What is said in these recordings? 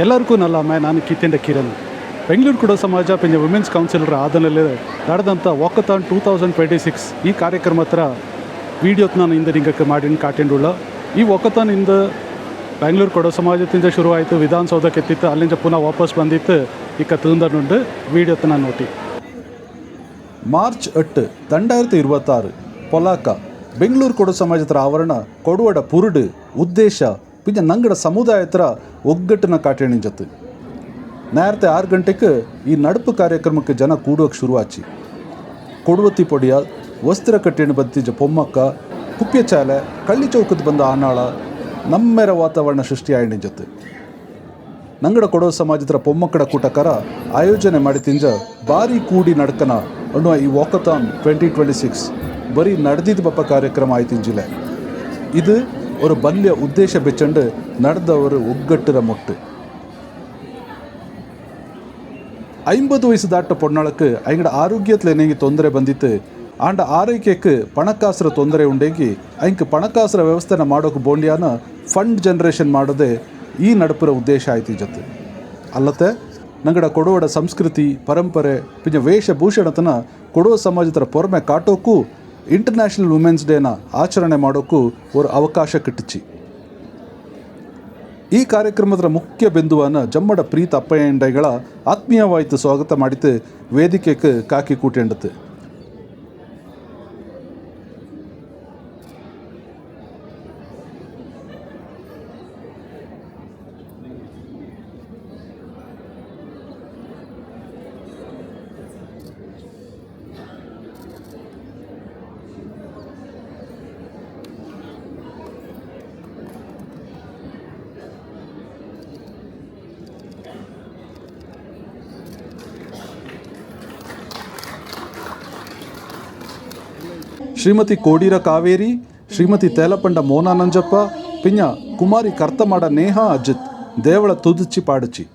ಎಲ್ಲರಿಗೂ ನಲ್ಲಮ್ಮ ನಾನು ಕಿತ್ತಂಡ ಕಿರಣ್ ಬೆಂಗಳೂರು ಕೊಡೋ ಸಮಾಜ ಪಿಂಜ ವುಮೆನ್ಸ್ ಕೌನ್ಸಿಲರ್ ಆದನಲ್ಲಿ ನಡೆದಂಥ ವಾಕಥಾನ್ 2026 ಈ ಕಾರ್ಯಕ್ರಮ ಹತ್ರ ವೀಡಿಯೋತ್ ನಾನು ಇಂದ ನಿಂಗಕ್ಕೆ ಮಾಡಿ ಕಾಟಿಂಡುಳ್ಳ ಈ ವಾಕಥಾನ್ ಇಂದ ಬೆಂಗಳೂರು ಕೊಡೋ ಸಮಾಜದಿಂದ ಶುರುವಾಯಿತು, ವಿಧಾನಸೌಧಕ್ಕೆ ಎತ್ತಿತ್ತು, ಅಲ್ಲಿಂದ ಪುನಃ ವಾಪಸ್ ಬಂದಿತ್ತು ಇಕ್ಕ ತಿಂದನುಂಡು ವೀಡಿಯೋತ್ ನಾನು ನೋಡಿ. ಮಾರ್ಚ್ 8 2026 ಪೊಲಾಕ ಬೆಂಗಳೂರು ಕೊಡೋ ಸಮಾಜದ ಆವರಣ ಕೊಡುವಡ ಪುರುಡು ಉದ್ದೇಶ ಪಿಂಜ ನಂಗಡ ಸಮುದಾಯ ಹತ್ರ ಒಗ್ಗಟ್ಟಿನ ಕಾಟೆಣಿಂಜತ್ತು. നേരത്തെ 6 ಗಂಟೆಗೆ ಈ ನಡುಪು ಕಾರ್ಯಕ್ರಮಕ್ಕೆ ಜನ ಕೂಡೋಕೆ ಶುರುವಾಚಿ. ಕೊಡುವತ್ತಿ ಪೊಡಿಯ ವಸ್ತ್ರ ಕಟ್ಟಿನ ಬತ್ತಿಜ ಪೊಮ್ಮಕ್ಕ ಕುಪ್ಪೆ ಚಾಲೆ ಕಳ್ಳಿ ಚೌಕದ ಬಂದ ಆನಾಳ ನಮ್ಮೆರ ವಾತಾವರಣ ಸೃಷ್ಟಿಯಾಯಿಣಿಂಜತ್ತು. ನಂಗಡ ಕೊಡೋ ಸಮಾಜದ ಪೊಮ್ಮಕ್ಕಡ ಕೂಟಕರ ಆಯೋಜನೆ ಮಾಡಿ ತಿಂಜ ಭಾರಿ ಕೂಡಿ ನಡ್ಕನ ಅನ್ನುವ ಈ ವಾಕಥಾನ್ 2026 ಬರೀ ನಡೆದಿದ್ದ ಬಪ್ಪ ಕಾರ್ಯಕ್ರಮ ಆಯ್ತಿಂಜಿಲ್ಲ. ಇದು ஒரு ಬಲ್ಯ ಉದ್ದೇಶ ಬೆಚ್ಚಂಡು ನಡೆದವರು ಒಗ್ಗಟ್ಟರ ಮೊಟ್ಟು. 50 ವಯಸ್ಸು ದಾಟ ಪೊಣ್ಣಳಕ್ಕೆ ಐಂಗಡ ಆರೋಗ್ಯத்தில் ಏನೆಂಗಿ ತೊಂದರೆ ಬಂದಿತ್ತು, ಆಂಡ ಆರೈಕೆಗೆ ಪಣಕಾಸರ ತೊಂದರೆ ಉಂಡೇಗಿ ಐಂಕ ಪಣಕಾಸರ ವ್ಯವಸ್ಥೆನ ಮಾಡೋಕೆ ಬೋಂಡ್ಯಾನ ಫಂಡ್ ಜನರೇಷನ್ ಮಾಡೋದೇ ಈ ನಡುಪುರ ಉದ್ದೇಶ ಆಯ್ತು ಜೊತೆ. ಅಲ್ಲತ್ತೆ ನಂಗಡ ಕೊಡುವಡ ಸಂಸ್ಕೃತಿ ಪರಂಪರೆ ಪಿಂಜ ವೇಷಭೂಷಣತನ ಕೊಡುವ ಸಮಾಜದ ಪೊರ್ಮೆ ಕಾಟೋಕ್ಕೂ ಇಂಟರ್ನ್ಯಾಷನಲ್ ವುಮೆನ್ಸ್ ಡೇನ ಆಚರಣೆ ಮಾಡೋಕ್ಕೂ ಒಂದು ಅವಕಾಶ ಕಿಟ್ಟಿಚ್ಚಿ. ಈ ಕಾರ್ಯಕ್ರಮದ ಮುಖ್ಯ ಬಿಂದುವನ್ನು ಜಮ್ಮಡ ಪ್ರೀತ ಅಪ್ಪಯ್ಯಂಡೈಗಳ ಆತ್ಮೀಯವಾಯಿತು ಸ್ವಾಗತ ಮಾಡಿತು ವೇದಿಕೆಗೆ ಕಾಕಿ ಕೂಟೆಂಡತು. ಶ್ರೀಮತಿ ಕೋಡೀರ ಕಾವೇರಿ, ಶ್ರೀಮತಿ ತೇಲಪಂಡ ಮೋನಾ ನಂಜಪ್ಪ ಪಿಂಜ ಕುಮಾರಿ ಕರ್ತಮಾಡ ನೇಹಾ ಅಜಿತ್ ದೇವಳ ತುದಿಚ್ಚಿ ಪಾಡಚಿ.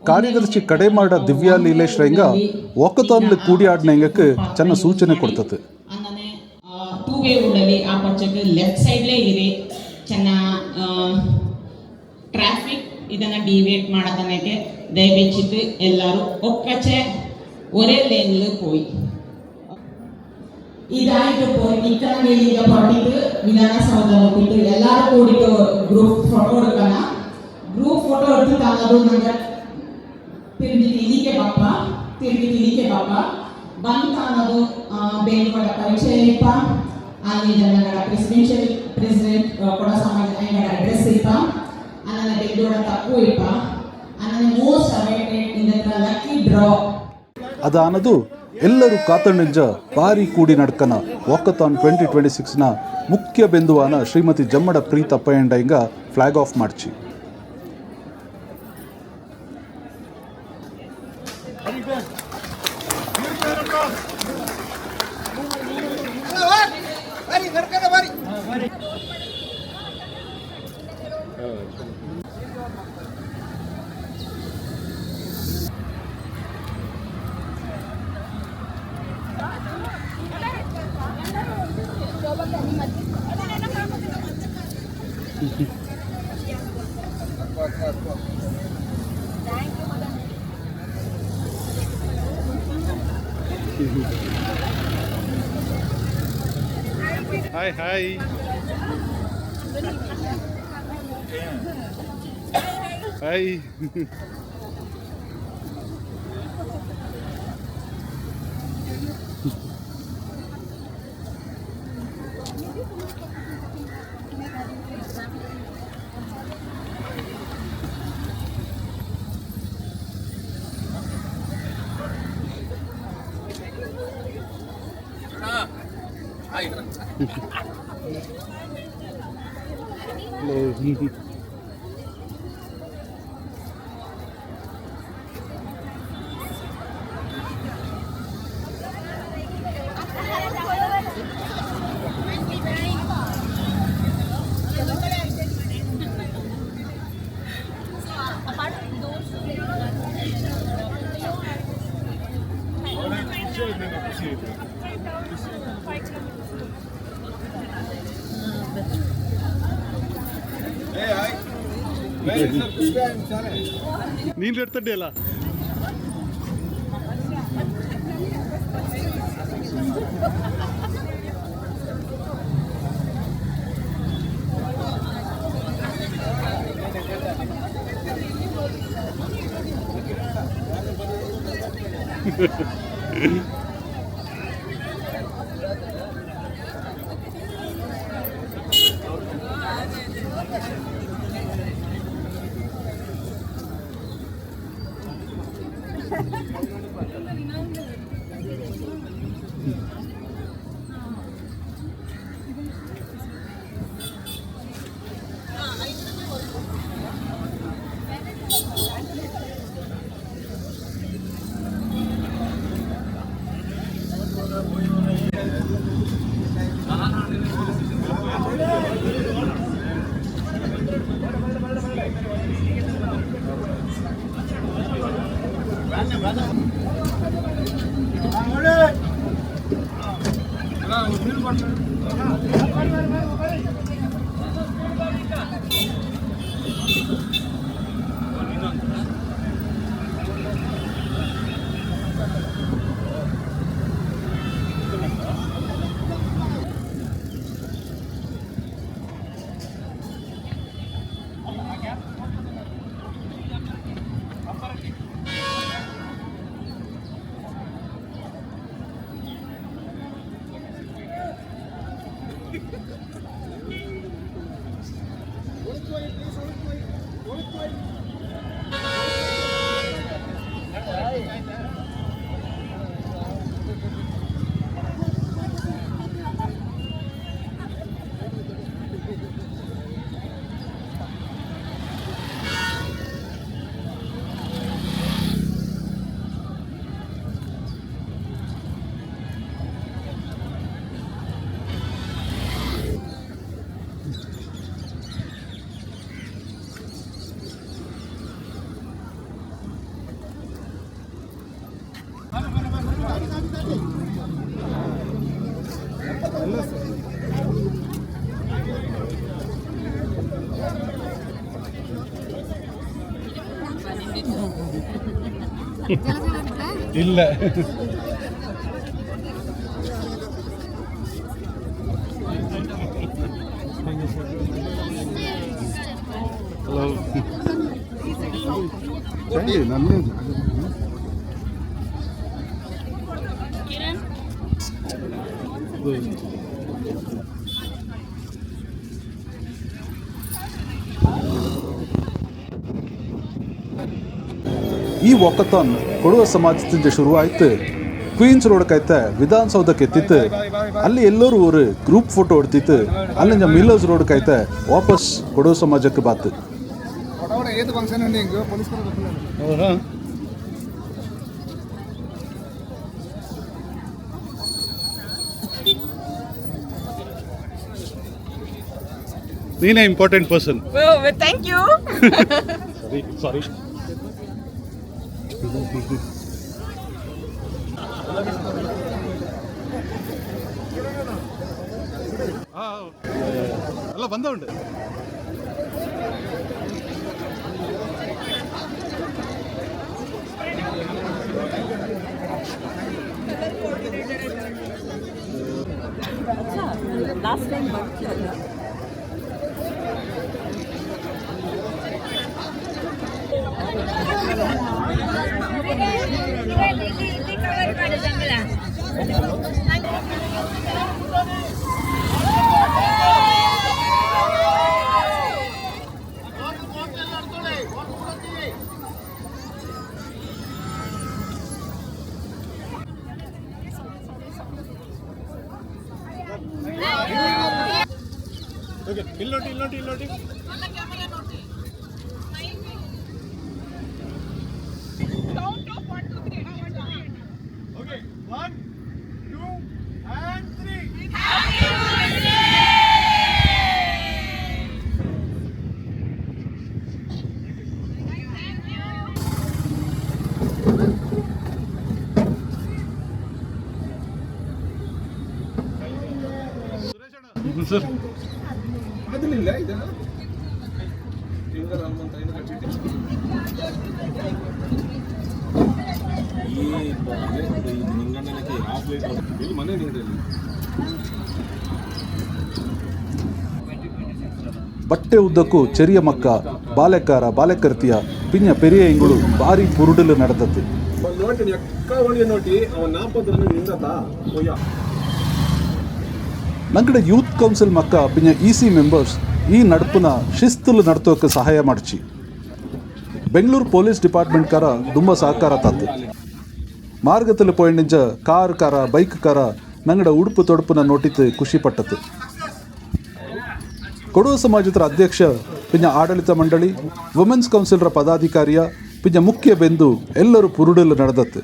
ಕಾರ್ಯದರ್ಶಿ ಕಡೆಮಾಡ ದಿವ್ಯಾ ಲೀಲೇಶ್ ರಂಗ ವಾಕಥಾನ್ಲು ಕೂಡಿ ಆಡಿನ ಹೆಂಗಕ್ಕೆ ಚೆನ್ನ ಸೂಚನೆ ಕೊಡ್ತದೆ. ಟೂ ವೇ ರೋಡಲ್ಲಿ ಆ ಪಚ್ಚಕ್ಕೆ ಲೆಫ್ಟ್ ಸೈಡ್ಲೇ ಇರಿ ಚೆನ್ನ ಟ್ರಾಫಿಕ್ ಇದನ್ನು ಡಿವೇಟ್ ಮಾಡತನಕ್ಕೆ ದಯವಿಟ್ಟು ಎಲ್ಲರೂ ಒಕ್ಕಚೆ ഒരേ ലേനിൽ പോയി. ഇതായിട്ട് പോയി നിൽക്കാൻ വേണ്ടിയിട്ട് പട്ടിട്ട് വിധാനസൗധ നോക്കിയിട്ട് എല്ലാവരും കൂടിയിട്ട് ഗ്രൂപ്പ് ഫോട്ടോ എടുക്കണം. ഗ്രൂപ്പ് ഫോട്ടോ എടുത്തിട്ടാണത് ഞങ്ങൾ ತಿರುಗಿ ಬಾಪ ಬಂತಾನದು ಬೇಂಗಡ ಪರಿಚಯ ಇಪ್ಪ ಅಲ್ಲಿ ಜನಗಳ ಪ್ರೆಸಿಡೆಂಟ್ ಕೊಡ ಸಮಾಜ ಅಡ್ರೆಸ್ ಇಪ್ಪ ಅನ್ನನ ಬೆಂಗಳೂರ ತಪ್ಪು ಇಪ್ಪ ಅನ್ನನ most awaited in the lucky draw ಅದಾನದು ಎಲ್ಲರೂ ಕಾತಣ್ಣಿಂಜ ಭಾರಿ ಕೂಡಿ ನಡ್ಕನ ವಾಕಥಾನ್ 2026ನ ಮುಖ್ಯ ಬಿಂದುವಾನ ಶ್ರೀಮತಿ ಜಮ್ಮಡ ಪ್ರೀತ ಅಪ್ಪಯ್ಯಂಡೈಂಗ ಫ್ಲಾಗ್ ಆಫ್ ಮಾಡ್ಚಿ. Hi, hi. Hi. ನೀನು ಇಡ್ತಡ್ಡಿ ಅಲ್ಲ ಇಲ್ಲ ಹಲೋ ನನ್ನದು ಈ ವಾಕಥಾನ್ ಕೊಡುವ ಸಮಾಜದಿಂದ ಶುರುವಾಯ್ತು. ಕ್ವೀನ್ಸ್ ರೋಡ್ಕೈತೆ ವಿಧಾನಸೌಧಕ್ಕೆ ಎತ್ತಿತ್ತು. ಅಲ್ಲಿ ಎಲ್ಲರೂ ஒரு ಗ್ರೂಪ್ ಫೋಟೋ எடுத்திತ್ತು. ಅಲ್ಲಿಂದ ಮಿಲ್ಲರ್ಸ್ ರೋಡ್ಕೈತೆ ವಾಪಸ್ ಕೊಡುವ ಸಮಾಜಕ್ಕೆ ಬಾತು. ನೀನೇ ಇಂಪಾರ್ಟೆಂಟ್ ಪರ್ಸನ್. Thank you. ಸಾರಿ ಎಲ್ಲ ಬಂದ ಉಂಟು. ಲಾಸ್ಟ್ ಟೈಮ್ ಬರ್ತಿಲ್ಲ. ಸರ್ ಅದನ್ನಿಲ್ಲ ಇದನ್ನ ಫಿಂಗರ್ ಹನುಮಂತ ಏನು ಕಟ್ಟಿಟ್ಟು ಈ ನಿಂಗಣ್ಣನಕ್ಕೆ ಯಾವ ಪ್ಲೇಟ್ ಇಲ್ಲಿ ಮನೆ ನೀರಲ್ಲಿ ಬಟ್ಟೆ ಉದ್ದಕ್ಕೂ ಚೆರಿಯ ಮಕ್ಕ ಬಾಲೆಕಾರ ಬಾಲೆಕರ್ತಿಯ ಪಿಂಜ ಪೆರಿಯ ಇಂಗಳು ಭಾರಿ ಪುರುಡಲು ನಡೆದದ್ದು ನೋಡಿ ಎಕ್ಕ ಒಳ್ಳೆ ನೋಡಿ ಅವನ ನಾಪತ್ರ ನಿಂದತಾ ಒಯ್ಯ ನಂಗಡೆ ಯೂತ್ ಕೌನ್ಸಿಲ್ ಮಕ್ಕ ಪಿಂಜ ಇಸಿ ಮೆಂಬರ್ಸ್ ಈ ನಡುಪುನ ಶಿಸ್ತುಲು ನಡ್ತೋಕೆ ಸಹಾಯ ಮಾಡ್ಚಿ ಬೆಂಗಳೂರು ಪೊಲೀಸ್ ಡಿಪಾರ್ಟ್ಮೆಂಟ್ ಕಾರ ತುಂಬ ಸಹಕಾರ ತಾತು ಮಾರ್ಗದಲ್ಲಿ ಪೋಯಿಂಡಿಂಚ ಕಾರ್ ಕಾರ ಬೈಕ್ ಕಾರ ನಂಗಡ ಉಡುಪು ತೊಡುಪುನ ನೋಟಿತ್ತು ಖುಷಿ ಪಟ್ಟತು ಕೊಡವ ಸಮಾಜದ ಅಧ್ಯಕ್ಷ ಪಿಂಜ ಆಡಳಿತ ಮಂಡಳಿ ವುಮೆನ್ಸ್ ಕೌನ್ಸಿಲ್ರ ಪದಾಧಿಕಾರಿಯ ಪಿಂಜ ಮುಖ್ಯ ಬೆಂದು ಎಲ್ಲರೂ ಪುರುಡಲು ನಡೆದತ್ತು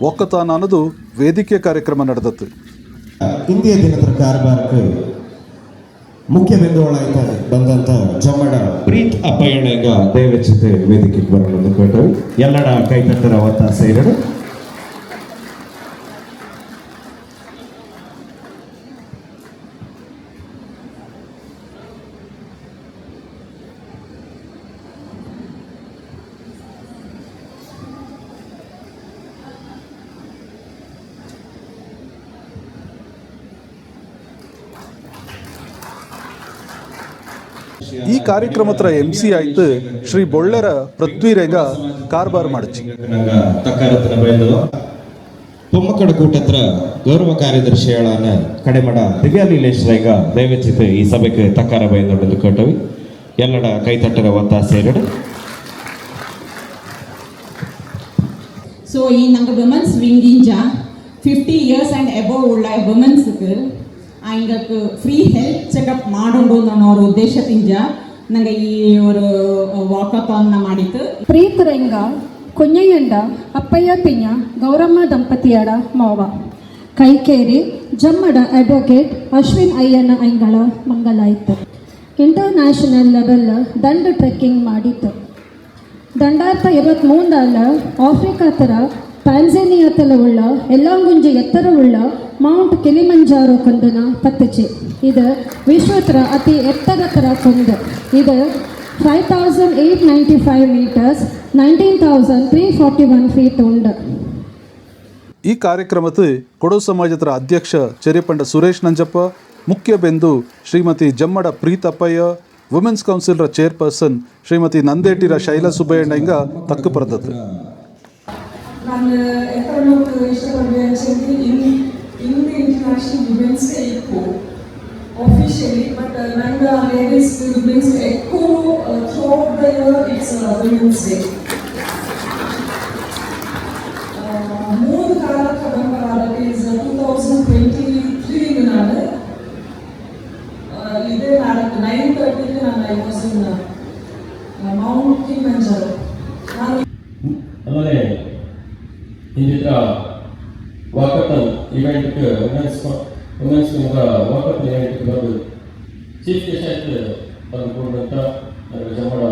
ಒಕ್ಕತಾನ ಅನ್ನೋದು ವೇದಿಕೆ ಕಾರ್ಯಕ್ರಮ ನಡೆದತ್ತು ಇಂದಿಯ ದಿನದ ಕಾರ್ಬಾರಕ್ಕೆ ಮುಖ್ಯ ಬಿಂದುಗಳಾಯ್ತಾರೆ ಬಂದಂತ ಜಮ್ಮಡ ಪ್ರೀತ್ ಅಪ್ಪಯ್ಯಣ್ಣ ದಯವೆಚ್ಚಿತ ವೇದಿಕೆಗೆ ಬರಲು ಕೊಟ್ಟು ಎಲ್ಲರ ಕೈತಟ್ಟರ ಒತ್ತಾಸ ಇರಡು ಈ ಕಾರ್ಯಕ್ರಮದ MC ಆಯ್ತು ಶ್ರೀ ಬೊಳ್ಳೆರ ಪೃಥ್ವಿರೇಗ ಕಾರ್ಬಾರ್ ಮಾಡಿಸಿ ತಕ್ಕರತ್ನ ಬಯಲು ಪೊಮ್ಮಕ್ಕಡ ಕೂಟತ್ರ ಗೌರವ ಕಾರ್ಯದರ್ಶಿಗಳನ್ನ ಕಡೆಮಡ ದಿವ್ಯಾ ನೀಲೇಶ್ ರೇಗ ದಯವೆಚ್ಚಿತ ಈ ಸಭೆಗೆ ತಕ್ಕಾರ ಬಯಲು ಕೊಟ್ಟವಿ ಎಲ್ಲರ ಕೈತಟ್ಟರ ಒತ್ತಾಸ ಎರಡು ಸೊ ಈ ನಂಗೆ ವುಮೆನ್ಸ್ ವಿಂಗಿಂಜ 50 ಇಯರ್ಸ್ ಆ್ಯಂಡ್ ಅಬೋವ್ ಉಳ್ಳ ವುಮೆನ್ಸ್ಗೆ ಹಂಗಕ್ಕೆ ಫ್ರೀ ಹೆಲ್ತ್ ಚೆಕಪ್ ಮಾಡೋದು ಅನ್ನೋ ಅವ್ರ ಉದ್ದೇಶದಿಂದ ನಂಗೆ ಈ ಒಂದು ವಾಕಥಾನ್ನ ಮಾಡಿತ್ತು ಪ್ರೀತರಂಗ ಕುഞ്ഞಯ್ಯಂಡ ಅಪ್ಪಯ್ಯ ಪಿಂಜ ಗೌರಮ್ಮ ದಂಪತಿಯರ ಮಾವ ಕೈಕೇರಿ ಜಮ್ಮಡ ಅಡ್ವೊಕೇಟ್ ಅಶ್ವಿನ್ ಅಯ್ಯನ ಐಂಗಳ ಮಂಗಲಾಯಿತು ಇಂಟರ್ನ್ಯಾಷನಲ್ ಲೆವೆಲ್ ದಂಡ ಟ್ರೆಕ್ಕಿಂಗ್ ಮಾಡಿತ್ತು 2023 ಆಫ್ರಿಕಾತರ ಟಾಂಜಾನಿಯಾತಲ ಉಳ್ಳ ಎಲ್ಲಂಗುಂಜಿ ಎತ್ತರವುಳ್ಳ ಮೌಂಟ್ ಕಿಲಿಮಂಜಾರೋ ಕೊಂದನ ಪತ್ತಚಿ ಇದು ವಿಶ್ವತ್ರ ಅತಿ ಎತ್ತರತರ ಕೊಂದು ಇದು 5895 ಮೀಟರ್ಸ್ 19341 ಫೀಟ್ ಉಂಡು ಈ ಕಾರ್ಯಕ್ರಮದ ಕೊಡವ ಸಮಾಜದ ಅಧ್ಯಕ್ಷ ಚೆರಿಪಂಡ ಸುರೇಶ್ ನಂಜಪ್ಪ ಮುಖ್ಯ ಬೆಂದು ಶ್ರೀಮತಿ ಜಮ್ಮಡ ಪ್ರೀತಪ್ಪಯ್ಯ ವುಮೆನ್ಸ್ ಕೌನ್ಸಿಲ್ರ ಚೇರ್ಪರ್ಸನ್ ಶ್ರೀಮತಿ ನಂದೇಟಿರ ಶೈಲಾ ಸುಬ್ಬಯ್ಯಣ್ಣ ಹಿಂಗ ತಕ್ಕು ಪರದತ್ತು ನಾನು ಎತ್ತರಕ್ಕೆ ಇಷ್ಟಪಡ್ತೀನಿ actually in the international women's day ಎಕ್ಕೋ ಆಫಿಷಿಯಲಿ ಬಟ್ ನಂಗೆ ಲೇಡೀಸ್ ವುಮೆನ್ಸ್ ಎಕ್ಕೋ throughout the year it's women's day ಮೂರು ಕಾಲಕ್ಕೆ ಬಂದಾಗ ಈಸ್ 2023 ನಾನು ಇದೇ ನಾಲ್ಕು 9:30 ನಾನು ಐ ವಾಸ್ ಇನ್ ಮೌಂಟ್ ಕಿಲಿಮಂಜಾರೋ ಆಮೇಲೆ ಇಂದಿದ್ರ ವಾಕಥಾನ್ ಇವೆಂಟ್ಗೆ ವುಮೆನ್ಸ್ ವಾಕಥಾನ್ ಇವೆಂಟ್ಗೆ ಬಂದು ಚೀಫ್ ಗೆಸ್ಟ್ ಆಯ್ತು ಬಂದುಕೊಂಡಂತ ನನಗೆ ಜಮ್ಮಡ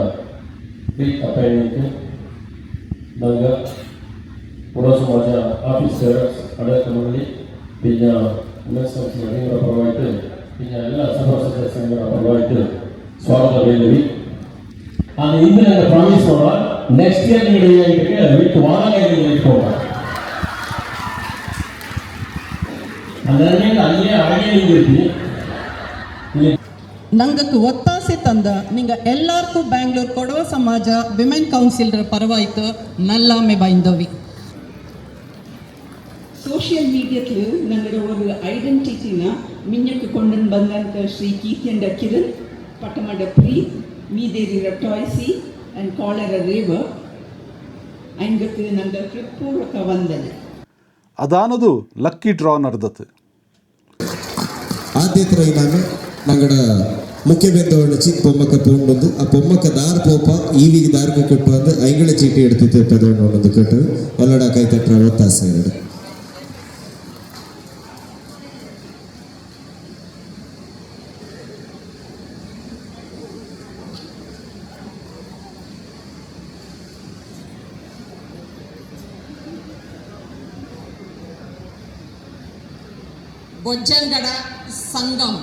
ಪ್ರೀತ್ ಅಪ್ಪಯ್ಯನಿಗೆ ನಂಗೆ ಕೊಡವ ಸಮಾಜ ಆಫೀಸರ್ ಆಡಳಿತ ಮಂಡಳಿ ಪಿಂಜ ವುಮೆನ್ಸ್ ಕೌನ್ಸಿಲ್ ಅಡಿಗರ ಪರವಾಯಿತು ಪಿಂಜ ಎಲ್ಲ ಸಭಾಸದ ಸಂಘಗಳ ಪರವಾಯಿತು ಸ್ವಾಗತ ಹೇಳಿದ್ವಿ ಅದು ಇಂದು ನನಗೆ ಪ್ರಾಮಿಸ್ ಮಾಡುವ ನೆಕ್ಸ್ಟ್ ಇಯರ್ ನೀವು ಬಿಟ್ಟು ವಾರ ಇಟ್ಕೊಂಡ ಅದನ್ನೇ ಅಲ್ಲೇ ಹಾಗೆ ನಿಂತಿರ್ತೀನಿ ನಂಗಕ್ಕೆ ಒತ್ತಾಸೆ ತಂದ ನಿಂಗ ಎಲ್ಲಾರ್ಗೂ ಬ್ಯಾಂಗ್ಳೂರ್ ಕೊಡವ ಸಮಾಜ ವಿಮೆನ್ ಕೌನ್ಸಿಲ್ರ ಪರವಾಯ್ತು ನಲ್ಲಾಮೆ ಬೈಂದವಿ ಸೋಷಿಯಲ್ ಮೀಡಿಯಾತ್ಲು ನಂಗಡ ಒಂದು ಐಡೆಂಟಿಟಿನ ಮಿಂಜಕ್ಕೆ ಕೊಂಡು ಬಂದಂತ ಶ್ರೀ ಕೀರ್ತಿಯಂಡ ಕಿರಣ್ ಪಟ್ಟಮಡ ಪ್ರೀತ್ ಮೀದೇರಿರ ಟಾಯ್ಸಿ ಆ್ಯಂಡ್ ಕಾಳರ ರೇವರ್ ಐಂಗಕ್ಕೆ ನಂಗೆ ಹೃತ್ಪೂರ್ವಕ ವಂದನೆ. ಅದಾನದು ಲಕ್ಕಿ ಡ್ರಾ ನಡೆದತ್ತು. ಆದ್ಯತ್ರ ನಾನು ನಂಗಡ ಮುಖ್ಯ ಬೆಂದವಣ್ಣ ಚಿಕ್ಕ ಪೊಮ್ಮಕ್ಕ ಪೋಂಡೊಂದು ಆ ಪೊಮ್ಮಕ್ಕ ದಾರ್ ಪೋಪ ಈವಿಗೆ ದಾರ್ಗ ಕೊಟ್ಟು ಅಂದು ಐಂಗಳ ಚೀಟಿ ಎಡ್ತಿತ್ತು ಪದವಣ್ಣೊಂದು ಕೊಟ್ಟು ಎಲ್ಲಡ ಕೈ ತಟ್ರ ಒತ್ತಾಸ ಎರಡು. ಬೊಜ್ಜಂಗಡ ಸಂಗಮ್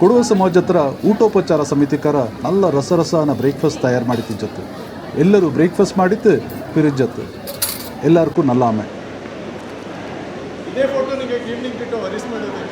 ಕೊಡುವ ಸಮಾಜ ಹತ್ರ ಊಟೋಪಚಾರ ಸಮಿತಿಕರ ನಲ್ಲ ರಸರಸಾನ ಬ್ರೇಕ್ಫಾಸ್ಟ್ ತಯಾರು ಮಾಡಿ ತಿಂಜತ್ತು. ಎಲ್ಲರೂ ಬ್ರೇಕ್ಫಾಸ್ಟ್ ಮಾಡಿತ್ತು ಪಿರಿಜತ್ತು. ಎಲ್ಲರಿಗೂ ನಲ್ಲ ಆಮೆ. ಇದೇ ಫೋಟೋ ನಿಮಗೆ ಈವ್ನಿಂಗ್ ಬಿಟ್ಟು ವರಿಸ್ ಮಾಡೋದು